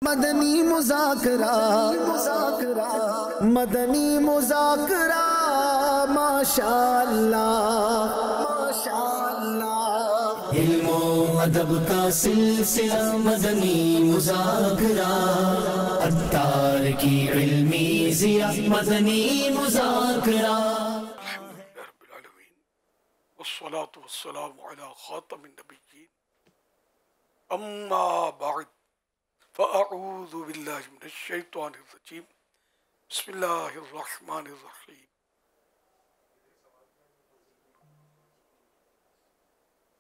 मदनी मुज़ाकरा मदनी मुज़ाकरा माशाअल्लाह माशाअल्लाह। इल्मो अदब का सिलसिला मदनी मुज़ाकरा, अत्तार की इल्मी ज़िया मदनी मुज़ाकरा। वस्सलातु वस्सलामु अला खातमिन नबिय्यीन अम्मा बअद फ़अऊज़ु बिल्लाहि मिनश शैतानिर रजीम बिस्मिल्लाहिर रहमानिर रहीम।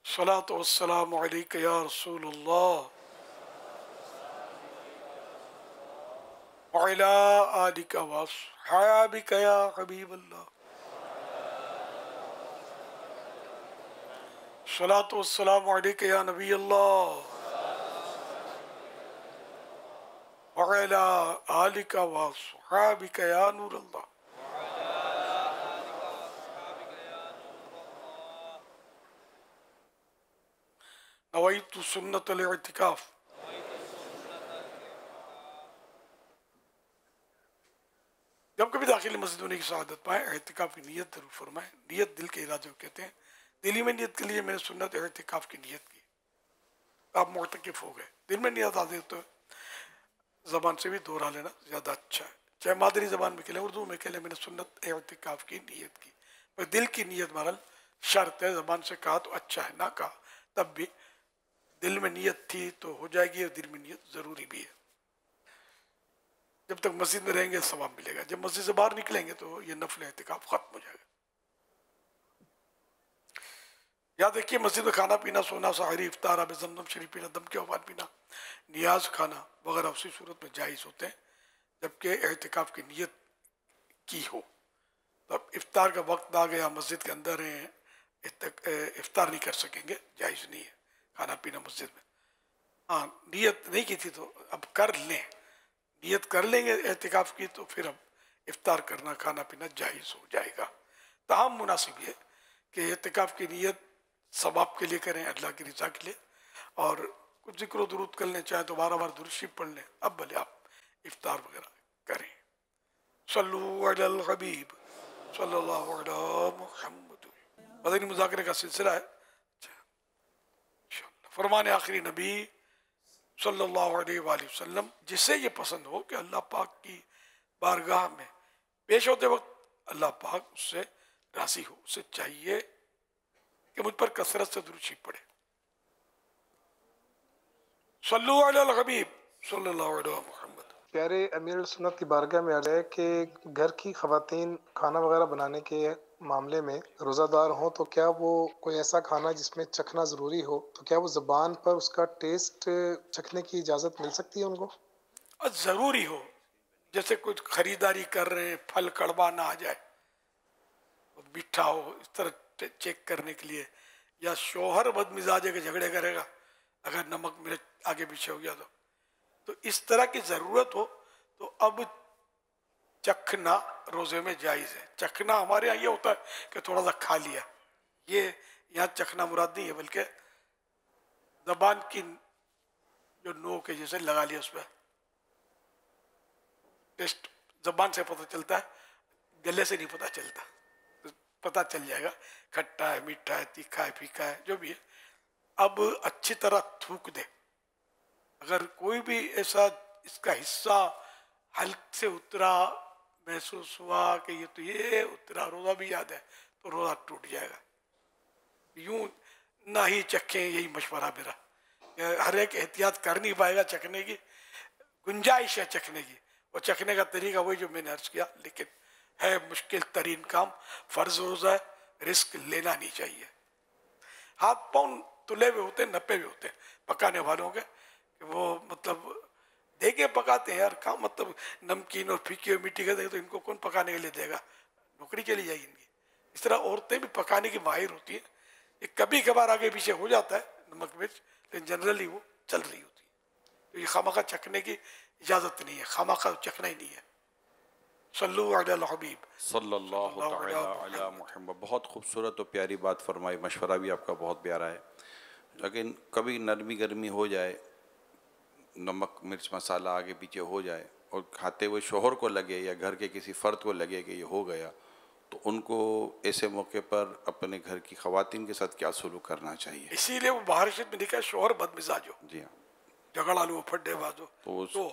सलातु वस्सलामु अलैका या रसूलल्लाह व अला आलिका व अस्हाबिका या हबीबल्लाह। सलातु वस्सलामु अलैका या नबी अल्लाह व अला आलिका व अस्हाबिका या नूर अल्लाह। नवैतु सुन्नतल इतिकाफ। जब कभी दाखिल मस्जिद होने की सआदत पाए, एहतिकाफ की नियत जरूर फरमाएं। नियत दिल के इरादे को कहते हैं। दिल्ली में नियत के लिए मैंने सुन्नत एहतिकाफ की नियत की, आप मुअतकिफ हो गए। दिल में नियत आ जाए तो ज़बान से भी दोहरा लेना ज़्यादा अच्छा है। चाहे मादरी ज़बान में कहले, उर्दू में कहले, मैंने सुन्नत एहतिकाफ की नियत की। पर दिल की नियत बहरहाल शर्त है। ज़बान से कहा तो अच्छा है, ना कहा तब भी दिल में नियत थी तो हो जाएगी, और दिल में नियत ज़रूरी भी है। जब तक मस्जिद में रहेंगे सवाब मिलेगा, जब मस्जिद से बाहर निकलेंगे तो ये नफल एहतिकाफ ख़त्म हो जाएगा। याद रखिए, मस्जिद में खाना पीना, सोना, सहरी, इफ्तार, आब ज़मज़म शरीफ पीना, दम के औपात पीना, नियाज खाना वगैरह उसी सूरत में जायज़ होते हैं जबकि एहतिकाफ की नियत की हो। तब इफ्तार का वक्त आ गया, मस्जिद के अंदर हैं, इफ्तार नहीं कर सकेंगे, जायज़ नहीं है खाना पीना मस्जिद में। हाँ, नियत नहीं की थी तो अब कर लें, नियत कर लेंगे एहतिकाफ की तो फिर अब इफ्तार करना, खाना पीना जायज़ हो जाएगा। तमाम मुनासिब है कि एहतिकाफ की नियत सवाब के लिए करें, अल्लाह की रज़ा के लिए, और कुछ ज़िक्र दुरूद कर लें, चाहे तो बार बार दुरूद शरीफ पढ़ लें। अब भले आप इफ्तार वगैरह करें। सल्लु अलल हबीब सल्लल्लाहु अलैहि मुहम्मद। मदनी मुज़ाकरे का सिलसिला है। फरमान आखिरी नबी सल्लल्लाहु अलैहि वसल्लम, जिसे ये पसंद हो कि अल्लाह पाक की बारगाह में पेश होते वक्त अल्लाह पाक उससे राज़ी हो, उससे चाहिए कि मुझ पर कसरत से दुरूद शरीफ पढ़े। सल्लु अलल हबीब सल्लल्लाहु अलैहि मुहम्मद। प्यारे अमीरुल सुन्नत की बारगाह में अर्ज़ है कि घर की ख़वातीन खाना वगैरह बनाने के मामले में रोज़ादार हों तो क्या वो कोई ऐसा खाना जिसमें चखना ज़रूरी हो, तो क्या वो ज़बान पर उसका टेस्ट चखने की इजाज़त मिल सकती है उनको? ज़रूरी हो, जैसे कुछ ख़रीदारी कर रहे हैं, फल कड़वा ना आ जाए, मीठा हो, इस तरह चेक करने के लिए। या शोहर बदमिजाजे के झगड़े करेगा अगर नमक मिर्च आगे पीछे हो गया तो इस तरह की ज़रूरत हो तो अब चखना रोज़े में जायज़ है। चखना हमारे यहाँ ये होता है कि थोड़ा सा खा लिया, ये यहाँ चखना मुराद नहीं है, बल्कि ज़बान की जो नोक है जैसे लगा लिया, उस पर टेस्ट ज़बान से पता चलता है, गले से नहीं पता चलता। तो पता चल जाएगा खट्टा है, मीठा है, तीखा है, फीका है, जो भी है। अब अच्छी तरह थूक दे। अगर कोई भी ऐसा इसका हिस्सा हल्क से उतरा महसूस हुआ कि ये उतरा, रोज़ा भी याद है, तो रोज़ा टूट जाएगा। यूं ना ही चखें, यही मशवरा मेरा। हर एक एहतियात कर नहीं पाएगा, चखने की गुंजाइश है, चखने की, और चखने का तरीका वही जो मैंने अर्ज किया, लेकिन है मुश्किल तरीन काम। फ़र्ज रोज़ा है, रिस्क लेना नहीं चाहिए। हाथ पाँव तुले हुए होते हैं, नपे हुए होते हैं पकाने वालों के, कि वो मतलब देखे पकाते हैं यार, काम मतलब नमकीन और फीकी और मीठी का देखे तो इनको कौन पकाने के लिए देगा, नौकरी चली जाएगी इनकी। इस तरह औरतें भी पकाने की माहिर होती हैं। ये कभी कभार आगे पीछे हो जाता है नमक मिर्च, लेकिन जनरली वो चल रही होती है। तो ये खामखा चखने की इजाज़त नहीं है, खामखा चखना ही नहीं है। सल्लु अलल हबीब सल्लल्लाहु तआला अला मुहम्मद। बहुत खूबसूरत और प्यारी बात फरमाई, मशवरा भी आपका बहुत प्यारा है। लेकिन कभी नरमी गर्मी हो जाए, नमक मिर्च मसाला आगे पीछे हो जाए और खाते हुए शोहर को लगे या घर के किसी फ़र्द को लगे कि ये हो गया, तो उनको ऐसे मौके पर अपने घर की ख़वातीन के साथ क्या सलूक करना चाहिए? इसीलिए वो बाहर शरीफ में लिखा है शोहर बदमिजाज हो, जी हाँ। झगड़ा लो, फड्डेबाज हो। तो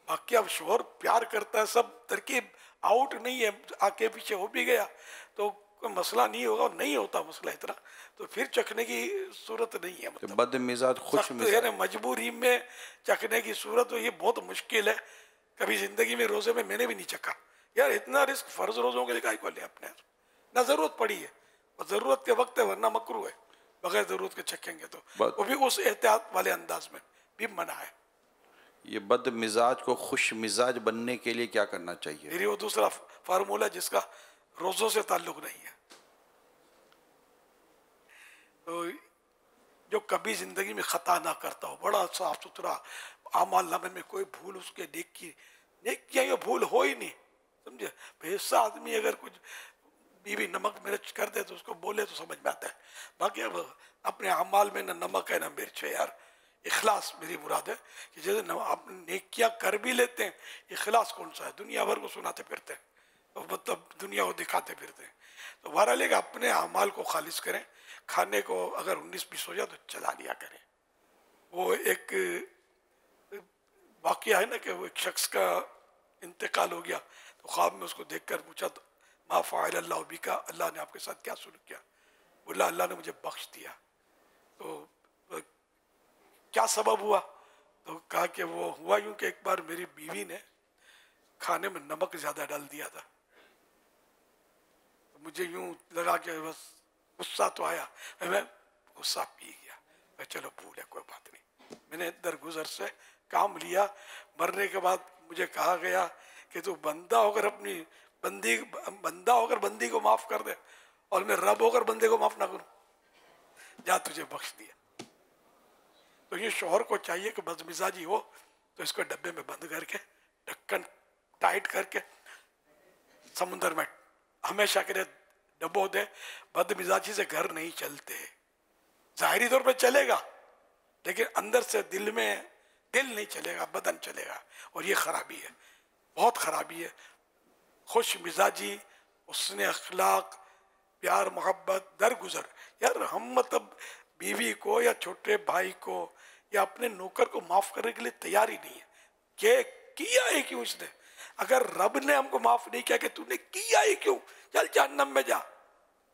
बाकी अब शोहर प्यार करता है, सब तरकीब आउट नहीं है, आके पीछे हो भी गया तो कोई मसला नहीं होगा, और नहीं होता मसला इतना, तो फिर चखने की सूरत नहीं है। तो मतलब बदमिजाज खुश सख्त मिजाज यानी मजबूरी में चखने की सूरत, तो ये बहुत मुश्किल है। कभी जिंदगी में रोजे में मैंने भी नहीं चखा यार, इतना रिस्क फर्ज रोजों के लिए काहे को ले अपने, ना जरूरत पड़ी है, और जरूरत के वक्त है, वरना मकरू है, बगैर जरूरत के चखेंगे तो वो भी उस एहतियात वाले अंदाज में भी मना है। ये बदमिजाज को खुश मिजाज बनने के लिए क्या करना चाहिए? मेरी वो दूसरा फार्मूला जिसका रोजों से ताल्लुक नहीं है, तो जो कभी जिंदगी में खता ना करता हो, बड़ा साफ सुथरा आमाल नामे में कोई भूल उसके नेकियां ये भूल हो ही नहीं, समझे। ऐसा आदमी अगर कुछ बीवी नमक मिर्च कर दे तो उसको बोले तो समझ में आता है, बाकी अब अपने अमाल में ना नमक है ना मिर्च है यार। इखलास मेरी मुराद है कि जैसे आप नेकियां कर भी लेते हैं, इखलास कौन सा है, दुनिया भर को सुनाते फिरते हैं, तो मतलब दुनिया को दिखाते फिरते हैं। तो बहरहाल लेगा अपने अमाल को खालिश करें, खाने को अगर 19-20 हो जाए तो चला लिया करें। वो एक वाकया है ना कि वो एक शख्स का इंतकाल हो गया, तो ख्वाब में उसको देखकर पूछा तो मा फ़अल अल्लाहु बिका, अल्लाह ने आपके साथ क्या सुलूक किया? बोला अल्लाह ने मुझे बख्श दिया। तो क्या सबब हुआ? तो कहा कि वो हुआ यूं कि एक बार मेरी बीवी ने खाने में नमक ज्यादा डाल दिया था, तो मुझे यूं लगा कि बस गुस्सा तो आया, मैं गुस्सा पी गया, मैं चलो भूल है कोई बात नहीं। मैंने दरगुजर से काम लिया, मरने के बाद मुझे कहा गया कि तू बंदा होकर अपनी बंदी को माफ कर दे, और मैं रब होकर बंदे को माफ ना करूं, जा तुझे बख्श दिया। तो ये शोहर को चाहिए कि बदमिजाजी हो तो इसको डब्बे में बंद करके ढक्कन टाइट करके समुंदर में हमेशा के लिए डबो दे। बदमिजाजी से घर नहीं चलते, जाहिरी तौर पे चलेगा लेकिन अंदर से दिल नहीं चलेगा, बदन चलेगा, और ये खराबी है, बहुत खराबी है। खुश मिजाजी, उसने अखलाक, प्यार मोहब्बत, दरगुजर, यार हम मतलब बीवी को या छोटे भाई को या अपने नौकर को माफ करने के लिए तैयार ही नहीं है। किया है क्यों इसने? अगर रब ने हमको माफ नहीं किया कि तूने किया ही क्यों, चल जहन्नम में जा,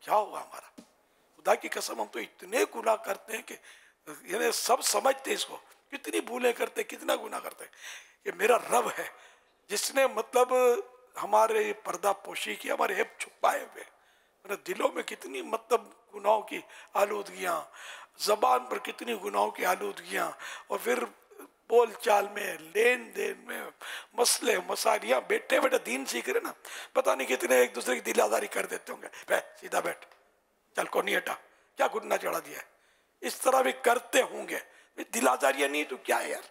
क्या होगा हमारा? खुदा की कसम हम तो इतने गुनाह करते हैं कि यानी सब समझते इसको, कितनी भूलें करते, कितना गुनाह करते। ये मेरा रब है जिसने मतलब हमारे पर्दा पोशी की, हमारे हिब छुपाए हुए, मेरे दिलों में कितनी मतलब गुनाहों की आलूदगियाँ, जबान पर कितनी गुनाहों की आलूदगियाँ, और फिर बोल चाल में, लेन देन में, मसले मसालियाँ, बैठे बैठे दीन सीख रहे ना, पता नहीं कितने एक दूसरे की दिल आजारी कर देते होंगे। बैठ सीधा बैठ, चल को नहीं हटा, क्या गुनाह चढ़ा दिया है, इस तरह भी करते होंगे। दिल आजारियाँ नहीं तो क्या है यार,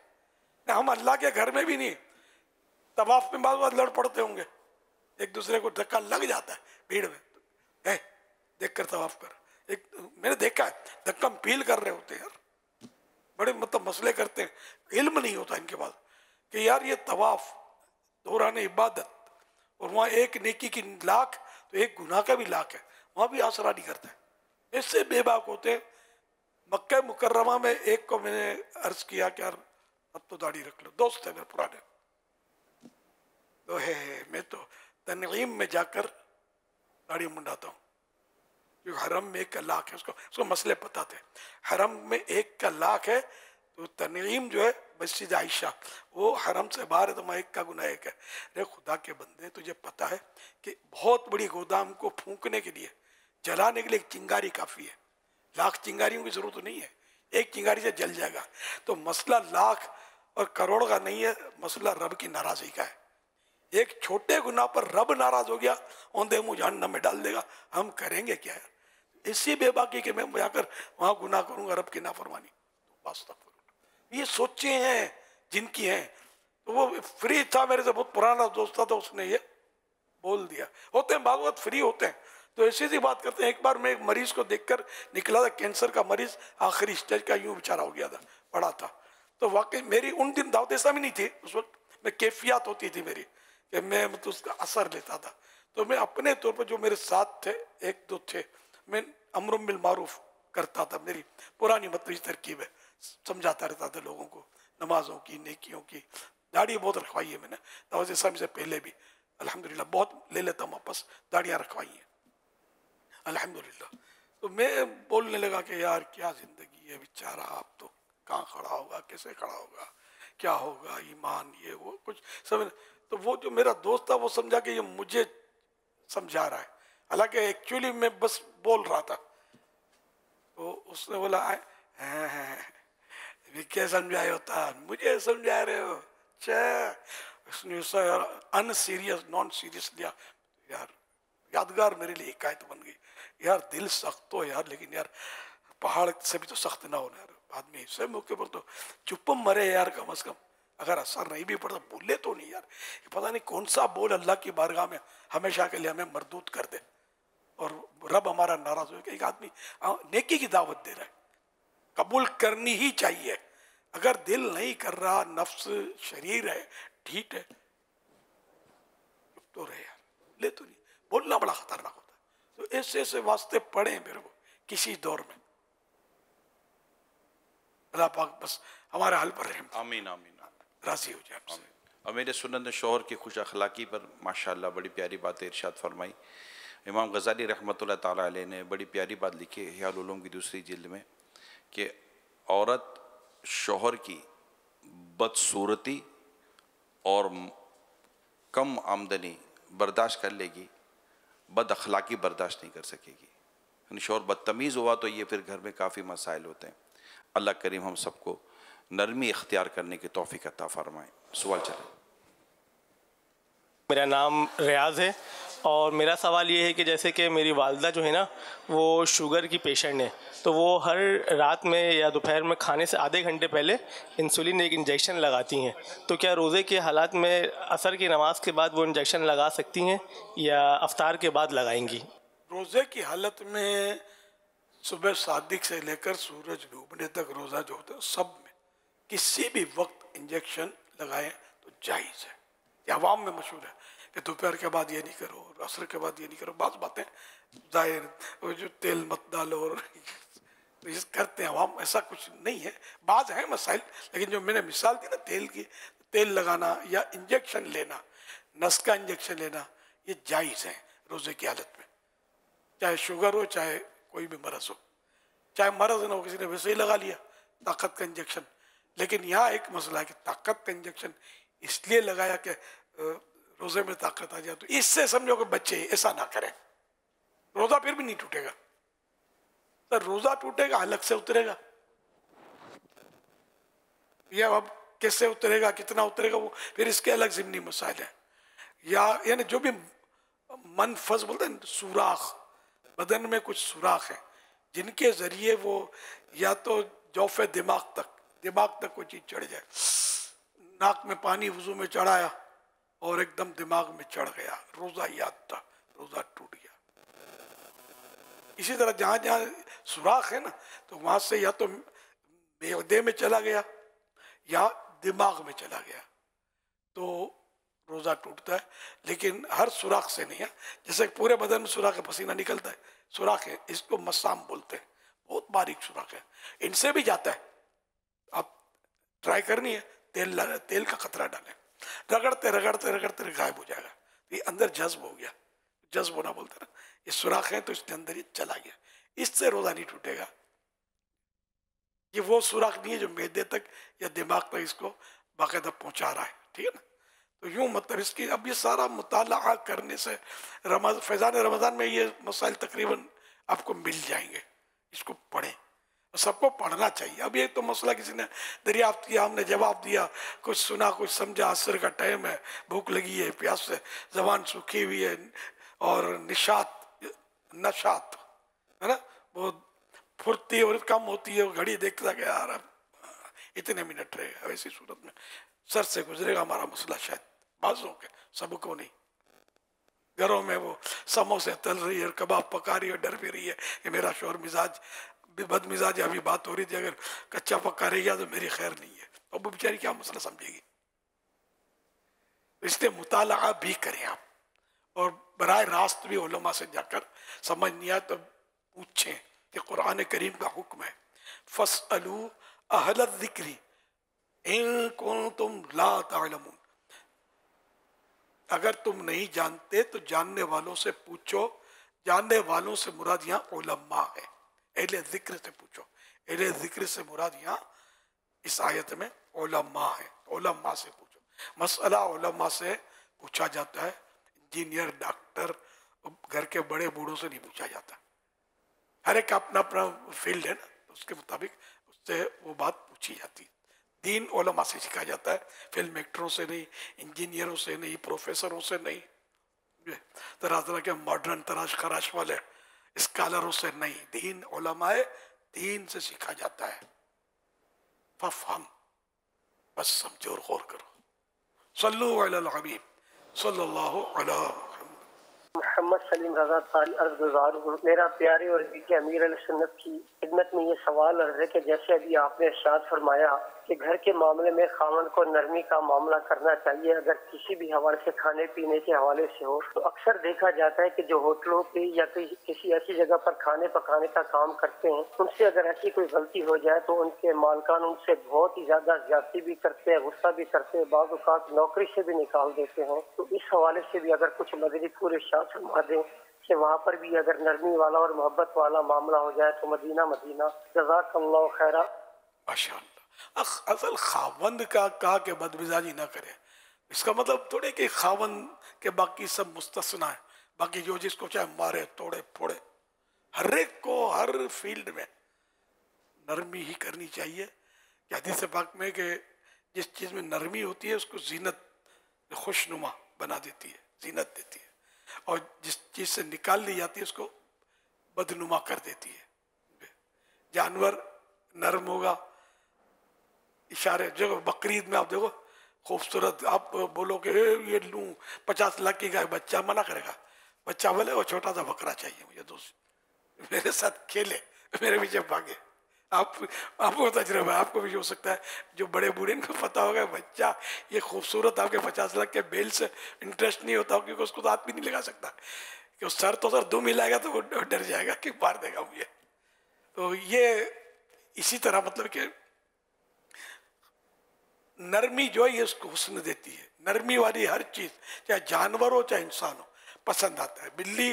हम अल्लाह के घर में भी नहीं, तवाफ में बाद लड़ पड़ते होंगे, एक दूसरे को धक्का लग जाता है भीड़ में, देख कर तवाफ कर। एक मैंने देखा है धक्का पील कर रहे होते हैं यार, बड़े मतलब मसले करते हैं, इल्म नहीं होता इनके पास कि यार ये तवाफ दौरान इबादत, और वहाँ एक नेकी की लाख तो एक गुनाह का भी लाख है, वहाँ भी आसरा नहीं करता है। इससे बेबाक होते हैं। मक्का मुकर्रमा में एक को मैंने अर्ज किया कि यार अब तो दाढ़ी रख लो, दोस्त है मेरे पुराने, तो है मैं तो तनईम में जाकर दाढ़ी मुंडाता हूँ, क्योंकि हरम में 1 लाख है, उसको मसले पता थे। हरम में 1 लाख है, तो तनईम जो है मस्जिद आयशा वो हरम से बाहर है, तो वहाँ 1 का गुनाह 1 है। अरे खुदा के बंदे, तुझे पता है कि बहुत बड़ी गोदाम को फूंकने के लिए, जलाने के लिए एक चिंगारी काफ़ी है, लाख चिंगारियों की जरूरत नहीं है, एक चिंगारी से जल जाएगा। तो मसला लाख और करोड़ का नहीं है, मसला रब की नाराज़गी का है। एक छोटे गुनाह पर रब नाराज हो गया, औंधे मुँह जहन्नम में डाल देगा, हम करेंगे क्या है? इसी बेबाकी के मैं जाकर वहाँ गुनाह करूँगा, रब की नाफरमानी, तो वास्तव ये सोचे हैं जिनकी हैं। तो वो फ्री था, मेरे से बहुत पुराना दोस्त था, तो उसने ये बोल दिया। होते हैं भागवत फ्री होते हैं, तो ऐसी सी बात करते हैं। एक बार मैं एक मरीज को देखकर निकला था, कैंसर का मरीज, आखिरी स्टेज का, यूं बेचारा हो गया था, पड़ा था। तो वाकई मेरी उन दिन दावत इस्लामी नहीं थी, उस वक्त मैं कैफियत होती थी मेरी कि मैं मतलब उसका असर लेता था। तो मैं अपने तौर पर जो मेरे साथ थे, एक दो थे, मैं अम्र बिल मारूफ करता था। मेरी पुरानी मतलब तरकीब है, समझाता रहता था लोगों को नमाजों की, नेकियों की। दाढ़ी बहुत रखवाई है मैंने दावत इस्लामी से पहले भी, अल्हम्दुलिल्लाह बहुत ले लेता हूँ वापस, दाढ़ियाँ रखवाई हैं अल्हम्दुलिल्लाह। तो मैं बोलने लगा कि यार क्या ज़िंदगी है बेचारा, आप तो कहाँ खड़ा होगा, कैसे खड़ा होगा, क्या होगा, ईमान ये वो कुछ समझ। तो वो जो मेरा दोस्त था वो समझा कि ये मुझे समझा रहा है, हालांकि एक्चुअली मैं बस बोल रहा था। तो उसने बोला क्या समझाए होता, मुझे समझा रहे हो, अच्छा। उसने उसका यार अनसीरियस नॉन सीरियस लिया। यार यादगार मेरे लिए हिकायत बन गई। यार दिल सख्त हो यार, लेकिन यार पहाड़ से भी तो सख्त ना होना यार, आदमी इससे मौके पर तो चुप मरे यार, कम से कम अगर असर नहीं भी पड़ता बोले तो नहीं यार। पता नहीं कौन सा बोल अल्लाह की बारगाह में हमेशा के लिए हमें मरदूद कर दे और रब हमारा नाराज हो। एक आदमी नेकी की दावत दे रहा है, कबूल करनी ही चाहिए। अगर दिल नहीं कर रहा, नफ्स शरीर है, ठीक है तो रहे यार, ले तो नहीं। बोलना बड़ा खतरनाक होता है। तो ऐसे ऐसे वास्ते पड़े मेरे को किसी दौर में। अल्लाह पाक बस हमारे हाल पर रहम आमीन आमीन राजी हो जाए हमसे। और मेरे सुन्नत शोहर की खुश अखलाकी पर माशाअल्लाह बड़ी प्यारी बातें इरशाद फरमाई। इमाम गज़ाली रहमतुल्लाह ताला अलैह ने बड़ी प्यारी बात लिखी है हियाल उलूम की दूसरी जिल्द में कि औरत शोहर की बदसूरती और कम आमदनी बर्दाश्त कर लेगी, बद अखलाकी बर्दाश्त नहीं कर सकेगी। यानी शोहर बदतमीज़ हुआ तो ये फिर घर में काफ़ी मसाइल होते हैं। अल्लाह करीम हम सबको नरमी इख्तियार करने की तौफीक अता फरमाए। सवाल चले। मेरा नाम रियाज है और मेरा सवाल ये है कि जैसे कि मेरी वालदा जो है ना वो शुगर की पेशेंट है, तो वो हर रात में या दोपहर में खाने से आधे घंटे पहले इंसुलिन एक इंजेक्शन लगाती हैं। तो क्या रोज़े के हालात में असर की नमाज के बाद वो इंजेक्शन लगा सकती हैं या अफ्तार के बाद लगाएंगी? रोज़े की हालत में सुबह सादिक से लेकर सूरज डूबने तक रोज़ा जो होता है सब में किसी भी वक्त इंजेक्शन लगाएं तो जायज़ है। ये अवाम में मशहूर है कि दोपहर के बाद ये नहीं करो, असर के बाद ये नहीं करो। बात बातें जाहिर वो जो तेल मत डालो और करते हैं अवाम, ऐसा कुछ नहीं है। बात है मसाइल, लेकिन जो मैंने मिसाल दी ना तेल की, तेल लगाना या इंजेक्शन लेना, नस का इंजेक्शन लेना, ये जायज़ है रोज़े की हालत में। चाहे शुगर हो, चाहे कोई भी मरज़ हो, चाहे मरज़ ना हो, किसी ने वैसे ही लगा लिया ताकत का इंजेक्शन। लेकिन यहाँ एक मसला है कि ताकत का इंजेक्शन इसलिए लगाया कि रोज़े में ताकत आ जाए, तो इससे समझो कि बच्चे ऐसा ना करें, रोज़ा फिर भी नहीं टूटेगा। तो रोज़ा टूटेगा अलग से उतरेगा, या अब कैसे उतरेगा, कितना उतरेगा, वो फिर इसके अलग ज़िम्नी मसाइल है। या यानी जो भी मनफज बोलते हैं, सुराख, बदन में कुछ सुराख है जिनके ज़रिए वो या तो जौफ़े दिमाग तक कोई चीज़ चढ़ जाए। नाक में पानी वुज़ू में चढ़ाया और एकदम दिमाग में चढ़ गया, रोज़ा याद था, रोज़ा टूट गया। इसी तरह जहाँ जहाँ सुराख है ना, तो वहाँ से या तो मेदे में चला गया या दिमाग में चला गया, तो रोज़ा टूटता है। लेकिन हर सुराख से नहीं है। जैसे पूरे बदन में सुराख है, पसीना निकलता है, सुराख है, इसको मसाम बोलते हैं, बहुत बारीक सुराख है, इनसे भी जाता है। आप ट्राई करनी है, तेल का कतरा डालें, रगड़ते रगड़ते रगड़ते गायब हो जाएगा। ये अंदर जज्ब हो गया, जज्ब होना बोलते हैं ना, ये सुराख है तो इसके अंदर ये चला गया, इससे रोज़ा नहीं टूटेगा। ये वो सुराख नहीं है जो मैदे तक या दिमाग तक इसको बाकायदा पहुंचा रहा है, ठीक है ना। तो यूँ मतलब इसकी अब ये सारा मुताला करने से फैज़ान रमज़ान में ये मसाइल तकरीबन आपको मिल जाएंगे। इसको पढ़ें, सबको पढ़ना चाहिए। अब ये तो मसला किसी ने दरियाफ्त किया, हमने जवाब दिया, कुछ सुना कुछ समझा, असर का टाइम है, भूख लगी है, प्यास से ज़बान सूखी हुई है और नशात है ना, बहुत फुर्ती और कम होती है, घड़ी देखता कि यार अब इतने मिनट रहेगा। वैसी सूरत में सर से गुजरेगा हमारा मसला, शायद बाज़ों के, सबको नहीं। घरों में वो समोसे तल रही है, कबाब पका रही है, डर भी रही है कि मेरा शोहर मिजाज बदमिजाज, अभी बात हो रही थी, अगर कच्चा पक्का रह गया तो मेरी खैर नहीं है। अब वो बेचारी क्या मसला समझेगी। इसलिए मुताला भी करें आप, और बराह रास्त भी उलमा से जाकर समझ नहीं आया तो पूछें कि कुरान करीम का हुक्म है फस्अलू अहल ज़िक्री इन कुंतुम ला तालमून, अगर तुम नहीं जानते तो जानने वालों से पूछो। जानने वालों से मुराद यहाँ उलमा है, अहले ज़िक्र से पूछो। अहले ज़िक्र से मुराद यहाँ इस आयत में उलमा है, उलमा से पूछो। मसला उलमा से पूछा जाता है, इंजीनियर डॉक्टर घर के बड़े बूढ़ों से नहीं पूछा जाता। हर एक अपना अपना फील्ड है ना, उसके मुताबिक उससे वो बात पूछी जाती है। दीन उलमा से सीखा जाता है, फिल्म एक्टरों से नहीं, इंजीनियरों से नहीं, प्रोफेसरों से नहीं, तरह तरह के मॉडर्न तराश खराश वाले स्कॉलरों से नहीं। दीन उलमा है, दीन से सीखा जाता है। फफहम, बस समझो और गौर करो। सल्लु अलल हबीब सल्लल्लाहु अलैहि मोहम्मद सलीम रजा ताली अर्ज़गुज़ार हूँ। मेरा प्यारे और बीके अमीर अल-सुन्नत की खिदमत में ये सवाल अर्ज़ है कि जैसे अभी आपने इरशाद फरमाया कि घर के मामले में खामन को नरमी का मामला करना चाहिए, अगर किसी भी हवाले से खाने पीने के हवाले से हो, तो अक्सर देखा जाता है कि जो होटलों पे या किसी ऐसी जगह पर खाने पकाने का काम करते हैं, उनसे अगर ऐसी कोई गलती हो जाए तो उनके मालकान उनसे बहुत ही ज्यादा ज्यादती भी करते हैं, गुस्सा भी करते हैं, बाज़ औक़ात नौकरी से भी निकाल देते हैं। तो इस हवाले से भी अगर कुछ मदनी पूरे इरशाद फरमा दें कि वहाँ पर भी अगर नरमी वाला और मोहब्बत वाला मामला हो जाए तो मदीना मदीना। जज़ाकल्लाहु खैरा। माशाअल्लाह। असल खावंद का कहा कि बदमिजाजी ना करे, इसका मतलब थोड़े कि खावंद के बाकी सब मुस्तस्ना है, बाकी जो जिसको चाहे मारे तोड़े फोड़े। हर एक को हर फील्ड में नरमी ही करनी चाहिए। कि हदीस पाक में कि जिस चीज़ में नरमी होती है उसको जीनत खुशनुमा बना देती है, जीनत देती है, और जिस चीज़ से निकाल ली जाती है उसको बदनुमा कर देती है। जानवर नरम होगा, इशारे जो बकरीद में आप देखो खूबसूरत, आप बोलो कि ये लूँ 50 लाख की गाय, बच्चा मना करेगा। बच्चा बोले वो छोटा सा बकरा चाहिए मुझे, दोस्त मेरे साथ खेले, मेरे पीछे भागे। आपको तजुर्बा, आपको भी हो सकता है, जो बड़े बूढ़े इनको पता होगा बच्चा ये खूबसूरत आपके 50 लाख के बेल से इंटरेस्ट नहीं होता, क्योंकि उसको तो हाथ भी नहीं लगा सकता कि सर तो सर दुम हिलाएगा तो वो डर जाएगा कि मार देगा मुझे। तो ये इसी तरह मतलब कि नरमी जो है ये उसको हुस्न देती है। नरमी वाली हर चीज़, चाहे जानवर हो चाहे इंसान हो, पसंद आता है। बिल्ली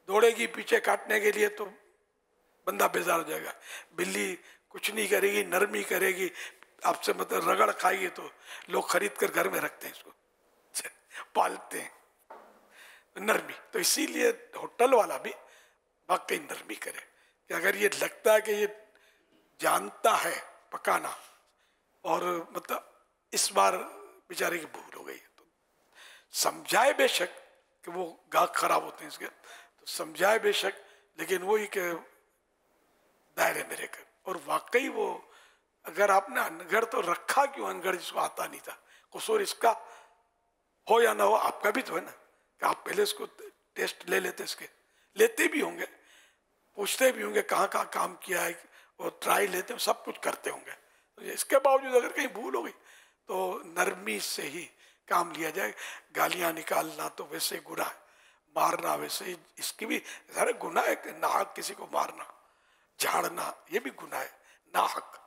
दौड़ेगी पीछे काटने के लिए तो बंदा बेजार हो जाएगा। बिल्ली कुछ नहीं करेगी, नरमी करेगी, आपसे मतलब रगड़ खाएगी तो लोग खरीद कर घर में रखते हैं, इसको पालते हैं। नरमी तो इसीलिए होटल वाला भी वाकई नरमी करे कि अगर ये लगता है कि ये जानता है पकाना और मतलब इस बार बेचारे की भूल हो गई तो समझाए बेशक कि वो गाहक खराब होते हैं इसके, तो समझाए बेशक, लेकिन वही कि दायरे में रहकर। और वाकई वो अगर आपने अनगढ़ तो रखा क्यों, अनगढ़ जिसको आता नहीं था, कसूर इसका हो या ना हो आपका भी तो है ना कि आप पहले इसको टेस्ट ले लेते, इसके लेते भी होंगे, पूछते भी होंगे कहाँ कहाँ काम किया है, और ट्राई लेते हैं, सब कुछ करते होंगे। तो इसके बावजूद अगर कहीं भूल हो गई तो नरमी से ही काम लिया जाए। गालियाँ निकालना तो वैसे गुनाह है, मारना वैसे ही, इसकी भी सारे गुनाह है। नाहक किसी को मारना, झाड़ना ये भी गुनाह है, नाहक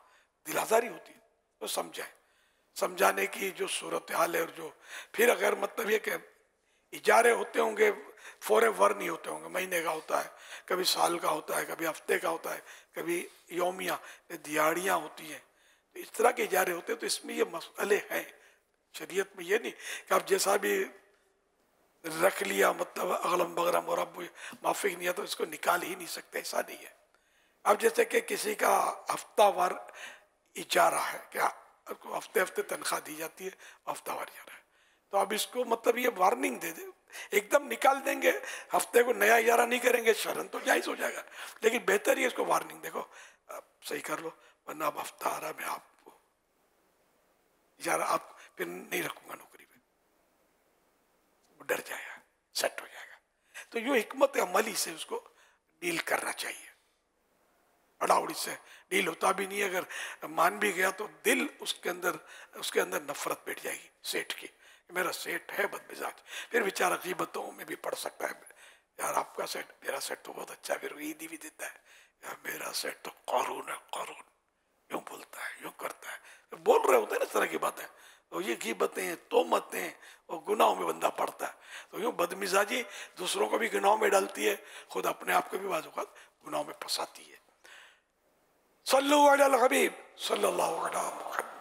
दिलाजारी होती है। तो समझाए, समझाने की जो सूरत हाल है, और जो फिर अगर मतलब ये कि इजारे होते होंगे, फॉरएवर नहीं होते होंगे, महीने का होता है, कभी साल का होता है, कभी हफ्ते का होता है, कभी योमिया दिहाड़ियाँ होती हैं, तो इस तरह के इजारे होते हैं। तो इसमें ये मसले हैं शरीयत में, ये नहीं कि आप जैसा भी रख लिया मतलब अगलम बगरम और अब माफिक नहीं है तो इसको निकाल ही नहीं सकते, ऐसा नहीं है। अब जैसे कि किसी का हफ्तावार इजारा है, क्या आपको हफ्ते हफ्ते तनख्वाह दी जाती है, हफ्तावार इजारा है, तो अब इसको मतलब ये वार्निंग दे दे, एकदम निकाल देंगे, हफ्ते को नया इजारा नहीं करेंगे, शरन तो जायज़ हो जाएगा, लेकिन बेहतर ही इसको वार्निंग, देखो सही कर लो वरना अब हफ्ता आ रहा, मैं आपको इजारा आप फिर नहीं रखूंगा नौकरी पे, वो डर जाएगा, सेट हो जाएगा। तो यो हिकमत अमली से उसको डील करना चाहिए। अड़ाउड़ी से डील होता भी नहीं है। अगर मान भी गया तो दिल उसके अंदर नफरत बैठ जाएगी सेठ की, मेरा सेठ है बदमिजाज, फिर बेचारा गीबतों में भी पड़ सकता है, यार आपका सेठ, मेरा सेठ तो बहुत अच्छा है, फिर ईदी भी देता है, यार मेरा सेठ तो कारून है, कारून यूँ बोलता है, यूँ करता है, तो बोल रहे होते हैं ना इस तरह की बातें। तो ये गीबतें, तोहमतें और गुनाहों में बंदा पड़ता है। तो यूँ बदमिजाजी दूसरों को भी गुनाहों में डालती है, खुद अपने आप को भी बाज़ औक़ात गुनाहों में फंसाती है। सल्लु अलल हबीब सल्लल्लाहु अलैहि वसल्लम।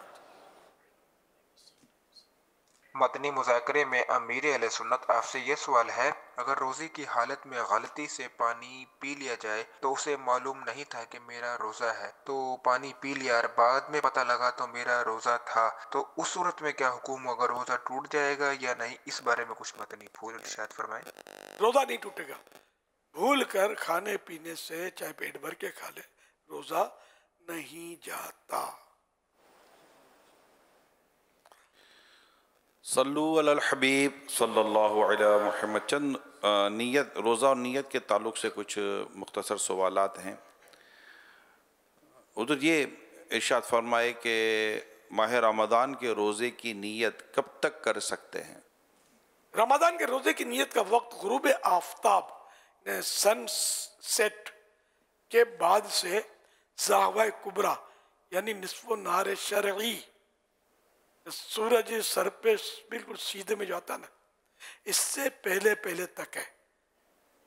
मदनी मुज़ाकरे में अमीर अहले सुन्नत आपसे ये सवाल है, अगर रोज़े की हालत में गलती से पानी पी लिया जाए तो उसे मालूम नहीं था कि मेरा रोज़ा है, तो पानी पी लिया और बाद में पता लगा तो मेरा रोज़ा था, तो उस सूरत में क्या हुक्म होगा, रोज़ा टूट जाएगा या नहीं? इस बारे में कुछ मदनी फूल इरशाद फरमाएं। रोज़ा नहीं टूटेगा। भूल कर खाने पीने से चाहे पेट भर के खा ले, रोज़ा नहीं जाता। सल्लु अलल हबीब सल्लल्लाहु अलैहि मुहम्मद। चंद नीयत, रोज़ा और नीयत के ताल्लुक़ से कुछ मुख्तसर सवालात हैं। उधर ये इरशाद फरमाए कि माह रमज़ान के रोज़े की नीयत कब तक कर सकते हैं? रमज़ान के रोज़े की नीयत का वक्त गुरूब आफ्ताब सन सेट के बाद से ज़ाहवा कुबरा यानी निस्फ़ नार शरई, सूरज सर पे बिल्कुल सीधे में जो आता ना, इससे पहले पहले तक है।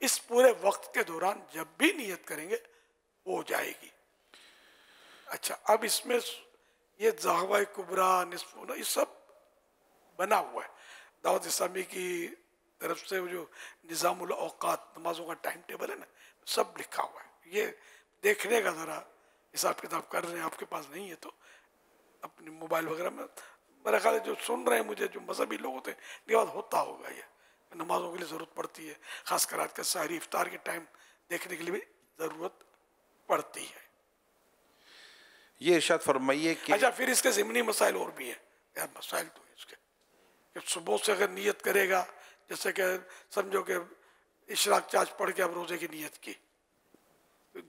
इस पूरे वक्त के दौरान जब भी नियत करेंगे हो जाएगी। अच्छा, अब इसमें ये ज़ाहवा कुबरा, निस्फ़, ये सब बना हुआ है। दावत इस्लामी की तरफ से वो जो निज़ामुल औक़ात, नमाजों का टाइम टेबल है ना, सब लिखा हुआ है। ये देखने का ज़रा हिसाब किताब कर रहे हैं, आपके पास नहीं है तो अपने मोबाइल वगैरह में, मेरा ख्याल है जो सुन रहे हैं मुझे, जो मजहबी लोग होते हैं, रिवाज होता होगा। ये नमाजों के लिए ज़रूरत पड़ती है, खासकर रात का सहरी इफ्तार के टाइम देखने के लिए भी ज़रूरत पड़ती है। ये इरशाद फरमाइए कि अच्छा, फिर इसके ज़िमनी मसाइल और भी हैं यार। मसाइल तो इसके कि सुबह से अगर नियत करेगा, जैसे कि समझो कि इशराक चाश पढ़ के अब रोज़े की नियत की,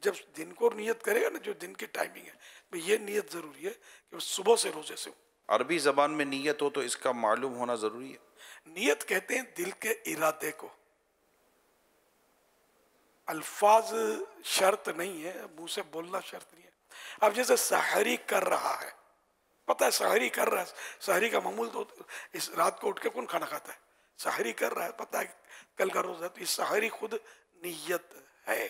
जब दिन को नियत करेगा ना, जो दिन की टाइमिंग है, तो ये नियत ज़रूरी है कि मैं सुबह से रोज़े से हूँ। अरबी ज़बान में नियत हो तो इसका मालूम होना ज़रूरी है। नियत कहते हैं दिल के इरादे को, अल्फाज शर्त नहीं है, मुंह से बोलना शर्त नहीं है। अब जैसे सहरी कर रहा है, पता है सहरी कर रहा है, सहरी का मामूल तो इस रात को उठ के कौन खाना खाता है, सहरी कर रहा है, पता है कल का रोज़ा है, तो इस सहरी खुद नियत है।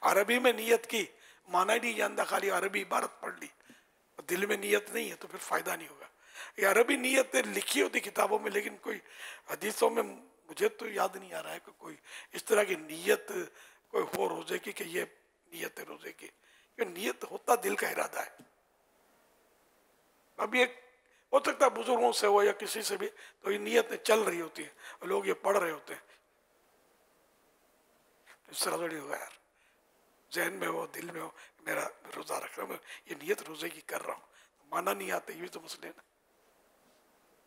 अरबी में नियत की माना ही नहीं जानता, खाली अरबी इबारत पढ़ ली, दिल में नियत नहीं है तो फिर फायदा नहीं होगा। ये अरबी नियत लिखी होती किताबों में, लेकिन कोई हदीसों में मुझे तो याद नहीं आ रहा है कि कोई इस तरह की नियत कोई हो रोजे की कि ये नियत है रोजे की। ये नियत होता दिल का इरादा है। अब ये हो सकता है बुजुर्गों से हो या किसी से भी, तो ये नियत चल रही होती है, लोग ये पढ़ रहे होते हैं, इस तरह थोड़ी होगा यार, जहन में हो, दिल में हो, मेरा रोज़ा रख रहा हूँ, ये नियत रोज़े की कर रहा हूँ, माना नहीं आता, ये भी तो मसले ना।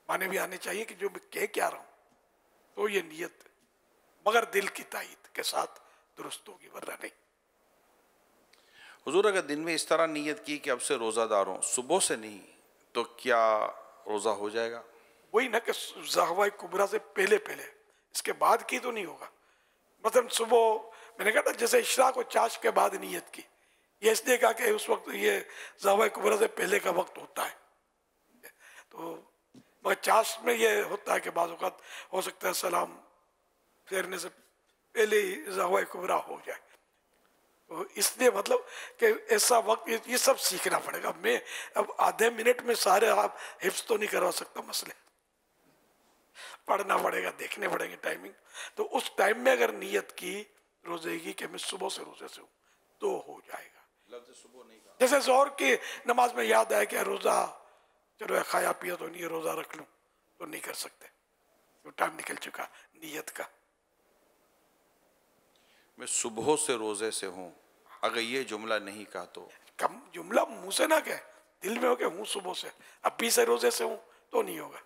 माने भी आने चाहिए कि जो मैं कह क्या रहा हूँ, तो ये नियत मगर दिल की तायद के साथ दुरुस्त होगी, वरना नहीं। हुजूर, अगर दिन में इस तरह नियत की कि अब से रोज़ादार हूँ, सुबह से नहीं, तो क्या रोज़ा हो जाएगा? वही ना कि ज़ाहवा कुबरा से पहले पहले, इसके बाद की तो नहीं होगा। मतलब सुबह मैंने कहा था जैसे इशराक और चाश के बाद नियत की, ये इसलिए कहा कि उस वक्त ये ज़ाहवा कुबरा से पहले का वक्त होता है। तो मगर चाश में ये होता है कि बाज़ औक़ात हो सकता है सलाम फेरने से पहले ही ज़ाहवा कुबरा हो जाए। तो इसलिए मतलब कि ऐसा वक्त, ये सब सीखना पड़ेगा। मैं अब आधे मिनट में सारे आप हिफ्ज़ तो नहीं करवा सकता, मसले पढ़ना पड़ेगा, देखने पड़ेंगे टाइमिंग। तो उस टाइम में अगर नियत की रोजे की कि मैं सुबह से रोजे से हूँ, तो हो जाएगा। जैसे ज़ोहर की नमाज में याद आया कि रोज़ा चलो खाया पिया तो नहीं, रोज़ा रख लूँ, तो नहीं कर सकते, तो टाइम निकल चुका नियत का। मैं सुबह से रोज़े से हूँ, अगर ये जुमला नहीं कहा तो कम जुमला मुंह से ना कहे, दिल में हो के हूँ सुबह से, अब भी से रोजे से हूँ, तो नहीं होगा।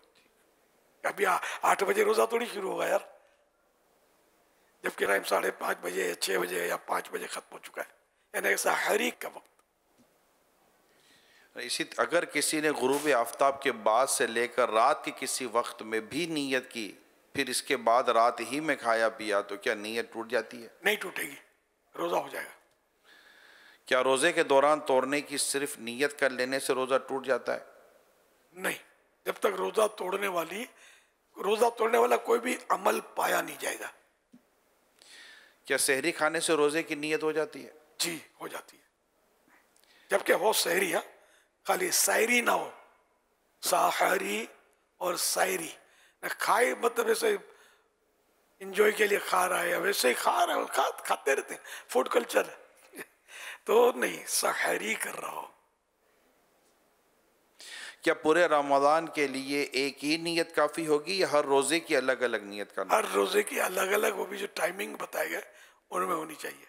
अभी 8 बजे रोज़ा थोड़ी शुरू होगा यार, जबकि टाइम 5:30 बजे या 6 बजे या 5 बजे ख़त्म हो चुका है, यानी सहरी का वक्त। इसी अगर किसी ने गुरूब आफ्ताब के बाद से लेकर रात के किसी वक्त में भी नीयत की, फिर इसके बाद रात ही में खाया पिया, तो क्या नीयत टूट जाती है? नहीं टूटेगी, रोज़ा हो जाएगा। क्या रोज़े के दौरान तोड़ने की सिर्फ नीयत कर लेने से रोज़ा टूट जाता है? नहीं, जब तक रोज़ा तोड़ने वाला कोई भी अमल पाया नहीं जाएगा। क्या सहरी खाने से रोज़े की नीयत हो जाती है? जी हो जाती है, जबकि हो सहरी, है खाली शायरी ना हो, साहरी और शायरी न खाए, मतलब ऐसे इंजॉय के लिए खा रहा है, वैसे ही खा रहा है, खाते रहते हैं, फूड कल्चर है। तो नहीं, साहरी कर रहा हो। क्या पूरे रमज़ान के लिए एक ही नीयत काफ़ी होगी या हर रोज़े की अलग अलग नीयत करना? हर रोज़े की अलग अलग, वो भी जो टाइमिंग बताए गए उनमें होनी चाहिए।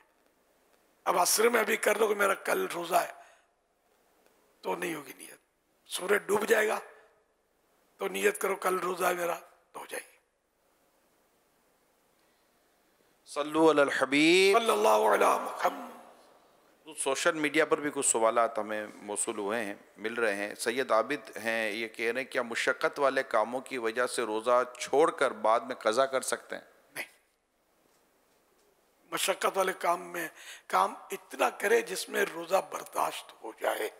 अब असर में अभी कर लो कि मेरा कल रोज़ा है, तो नहीं होगी नीयत। सूरज डूब जाएगा तो नीयत करो कल रोज़ा है मेरा, तो हो जाएगी। सल्लु अलल हबीब सल्लल्लाहु अलैहि वसल्लम। सोशल मीडिया पर भी कुछ सवालात हमें मौसूल हुए हैं, मिल रहे हैं। सैयद आबिद हैं, ये कह रहे हैं क्या मुशक्क़त वाले कामों की वजह से रोज़ा छोड़कर बाद में क़ज़ा कर सकते हैं? नहीं, मशक्क़त वाले काम इतना करे जिसमें रोज़ा बर्दाश्त हो जाए।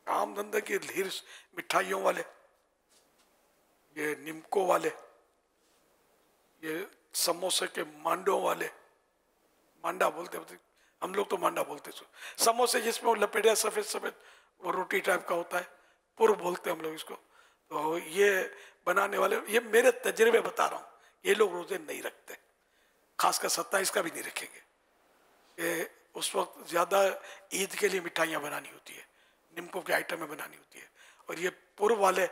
काम धंधे की ढेर, मिठाइयों वाले, ये निमको वाले, ये समोसे के मांडों वाले, मांडा बोलते हम लोग, तो मांडा बोलते। समोसे जिसमें वो लपेटा सफ़ेद सफ़ेद वो रोटी टाइप का होता है, पुर बोलते हम लोग इसको। तो ये बनाने वाले, ये मेरे तजर्बे बता रहा हूँ, ये लोग रोज़े नहीं रखते, खासकर 27 का भी नहीं रखेंगे। ये उस वक्त ज़्यादा ईद के लिए मिठाइयाँ बनानी होती है, निमको के आइटमें बनानी होती है, और ये पुर वाले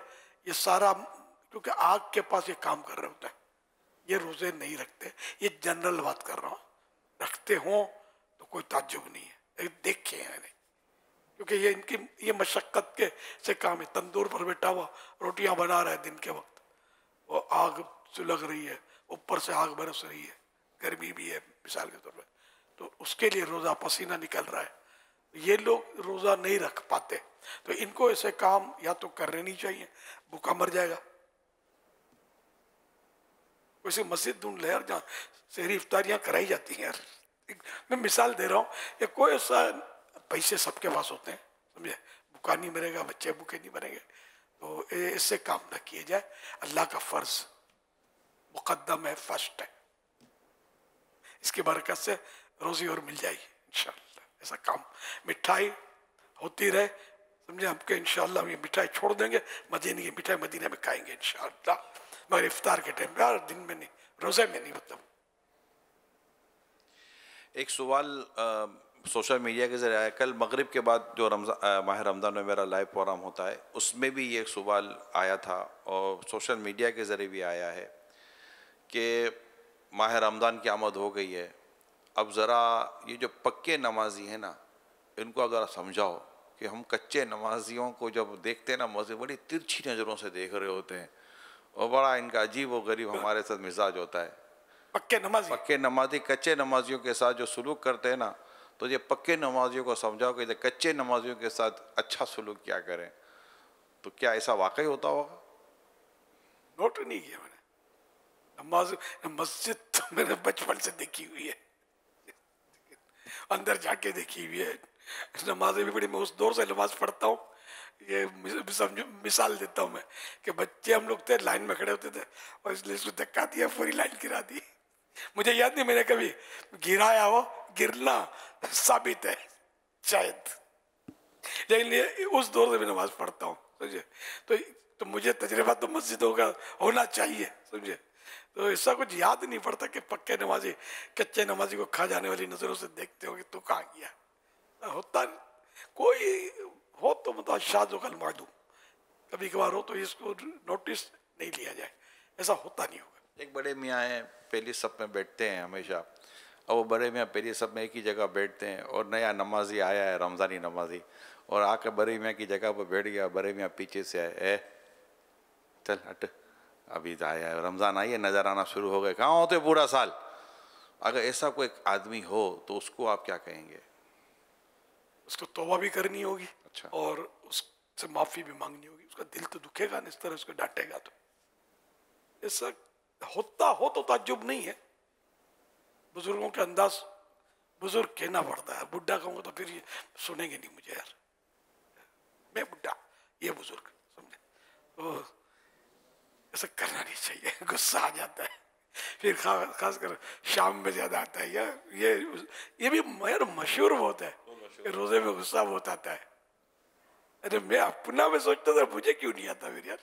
ये सारा, क्योंकि आग के पास ये काम कर रहे होते हैं, ये रोज़े नहीं रखते। ये जनरल बात कर रहा हूँ, रखते हों तो कोई ताज्जुब नहीं है, देखे हैं मैंने, क्योंकि ये इनकी ये मशक्क़त के से काम है। तंदूर पर बैठा हुआ रोटियां बना रहा है दिन के वक्त, वो आग सुलग रही है, ऊपर से आग बरस रही है, गर्मी भी है मिसाल के तौर पर, तो उसके लिए रोज़ा पसीना निकल रहा है। ये लोग रोज़ा नहीं रख पाते, तो इनको ऐसे काम या तो करने नहीं चाहिए, भूखा मर जाएगा। वैसे मस्जिद ढूंढ ले यार जहाँ शहरी इफ्तारियाँ कराई जाती हैं यार। मैं मिसाल दे रहा हूँ, ये कोई ऐसा, पैसे सबके पास होते हैं, समझे, भूखा नहीं मरेगा, बच्चे भूखे नहीं मरेंगे, तो इससे काम ना किए जाए। अल्लाह का फर्ज मुकद्दम है, फर्स्ट है, इसकी बरकत से रोजी और मिल जाएगी इंशाअल्लाह। ऐसा काम मिठाई होती रहे, समझे, हमके इंशाअल्लाह हम ये मिठाई छोड़ देंगे, मदीने की मिठाई मदीने में खाएंगे इंशाअल्लाह, मगर इफ्तार के टाइम यार, दिन में नहीं, रोज़े में नहीं। मतलब एक सवाल सोशल मीडिया के ज़रिए आया, कल मगरिब के बाद जो माह रमज़ान में मेरा लाइव प्रोग्राम होता है, उसमें भी ये एक सवाल आया था और सोशल मीडिया के ज़रिए भी आया है कि माह रमज़ान की आमद हो गई है, अब ज़रा ये जो पक्के नमाजी हैं ना, इनको अब ज़रा समझाओ कि हम कच्चे नमाजियों को जब देखते हैं ना, मज़े बड़ी तिरछी नज़रों से देख रहे होते हैं, और बड़ा इनका अजीब व गरीब हमारे साथ मिजाज होता है। पक्के नमाजी कच्चे नमाजियों के साथ जो सलूक करते हैं ना, तो ये पक्के नमाजियों को समझाओ कि कच्चे नमाजियों के साथ अच्छा सलूक क्या करें। तो क्या ऐसा वाकई होता होगा? नोट नहीं किया मैंने, नमाज मस्जिद तो मैंने बचपन से देखी हुई है, अंदर जाके देखी हुई है, नमाजें भी बड़ी, मैं उस दौर से नमाज पढ़ता हूँ। ये समझो, मिसाल देता हूँ मैं कि बच्चे हम लोग थे, लाइन में खड़े होते थे और इसलिए इसको धक्का दिया, पूरी लाइन गिरा दी। मुझे याद नहीं मैंने कभी गिराया हो, गिरना साबित है शायद, लेकिन ये उस दौर से मैं नमाज पढ़ता हूँ, समझे। तो मुझे तजर्बा तो मस्जिदों का होना चाहिए, समझे। तो ऐसा कुछ याद नहीं पड़ता कि पक्के नमाजी कच्चे नमाजी को खा जाने वाली नजरों से देखते हो कि तू कहाँ गया। होता कोई हो तो मतलब शाज़ मालूम, कभी कभार हो तो इसको नोटिस नहीं लिया जाए, ऐसा होता नहीं होगा। एक बड़े मियाँ हैं, पहली सब में बैठते हैं हमेशा, और वो बड़े मियाँ पहली सब में एक ही जगह बैठते हैं, और नया नमाजी आया है, रमज़ानी नमाजी, और आकर बड़े मियाँ की जगह पर बैठ गया। बड़े मियाँ पीछे से आए, चल हट, अभी आया है, रमज़ान आई है, नज़र आना शुरू हो गए, कहाँ होते पूरा साल। अगर ऐसा कोई आदमी हो तो उसको आप क्या कहेंगे? उसको तौबा भी करनी होगी अच्छा। और उससे माफ़ी भी मांगनी होगी। उसका दिल तो दुखेगा ना, इस तरह उसको डांटेगा तो। ऐसा होता हो तो ताज्जुब नहीं है। बुजुर्गों के अंदाज, बुजुर्ग कहना पड़ता है, बुढ़ा कहूँगा तो फिर ये सुनेंगे नहीं मुझे यार, मैं बुढ़ा, ये बुजुर्ग, समझे? तो ऐसा करना नहीं चाहिए, गुस्सा आ जाता है। फिर खासकर शाम में ज़्यादा आता है यार। ये भी यार मशहूर बहुत है, रोज़े में गुस्सा बहुत आता है। अरे मैं अपना में सोचता था मुझे क्यों नहीं आता फिर यार।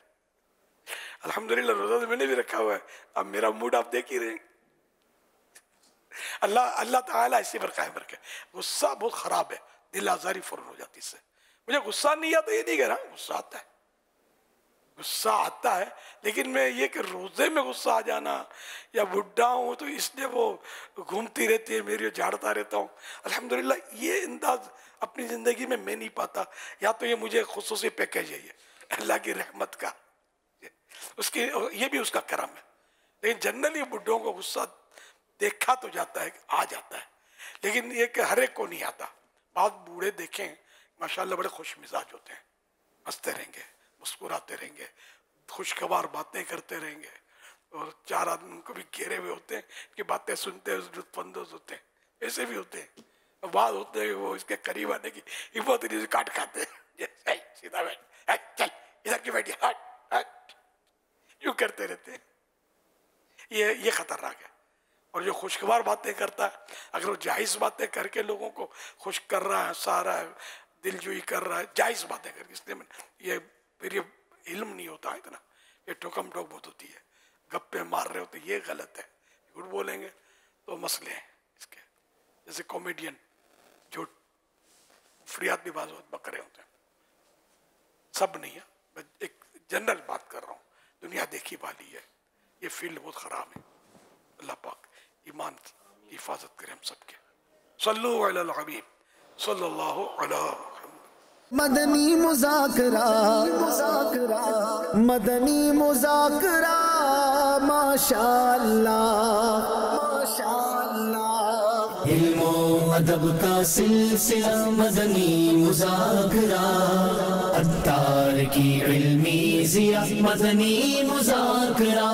अल्हम्दुलिल्लाह रोज़ा तो मैंने भी रखा हुआ है, अब मेरा मूड आप देख ही रहे। अल्लाह ताला इसी पर कायम रखे। गुस्सा बहुत खराब है, दिल आजारी फौरन हो जाती इससे। मुझे गुस्सा नहीं आता ये नहीं कह रहा, गुस्सा आता है, गुस्सा आता है, लेकिन मैं ये कि रोजे में गुस्सा आ जाना या बुढ़ा हूँ तो इसलिए वो घूमती रहती है मेरी, झाड़ता रहता हूँ, अल्हम्दुलिल्लाह ये अंदाज अपनी ज़िंदगी में मैं नहीं पाता। या तो ये मुझे खुसूसी पैकेज है, ये अल्लाह की रहमत का, उसकी ये भी उसका करम है। लेकिन जनरली बुढ़ों को गुस्सा देखा तो जाता है, आ जाता है, लेकिन ये कि हर एक को नहीं आता। बहुत बूढ़े देखें माशाल्लाह बड़े खुश मिजाज होते हैं, हंसते रहेंगे, मुस्कुराते रहेंगे, खुशगवार बातें करते रहेंगे, और चार आदमी उनको भी घेरे हुए होते हैं कि बातें सुनते हैं, लुत्फानंदोज होते हैं। ऐसे भी होते हैं, बाद होते हैं वो इसके करीब आने की हिम्मत नहीं, काट खाते हैं, सीधा बैठ, चल इधर की बैठी, हट हट, यूँ करते रहते हैं। ये खतरनाक है। और जो खुशगवार बातें करता है, अगर वो जायज़ बातें करके लोगों को खुश कर रहा है, हंसा रहा है, दिलजोई कर रहा है, जायज़ बातें करके, इसलिए ये फिर ये इल्म नहीं होता है इतना, ये टोकम टोक बहुत होती है, गप्पे मार रहे होते, ये गलत है। झूठ बोलेंगे तो मसले हैं इसके, जैसे कॉमेडियन झूठ फरियाद भी बाज़ बकरे होते हैं, सब नहीं है, मैं एक जनरल बात कर रहा हूँ। दुनिया देखी वाली है, ये फील्ड बहुत ख़राब है। अल्लाह पाक ईमान की हिफाजत करें हम सबके। सल्लु अलल हबीब सल्लल्लाहु अलैहि मदनी मुज़ाकरा मदनी मुज़ाकरा माशाअल्लाह माशाअल्लाह। इल्मो अदब का सिलसिला मदनी मुज़ाकरा, अत्तार की इल्मी ज़िया मदनी मुज़ाकरा।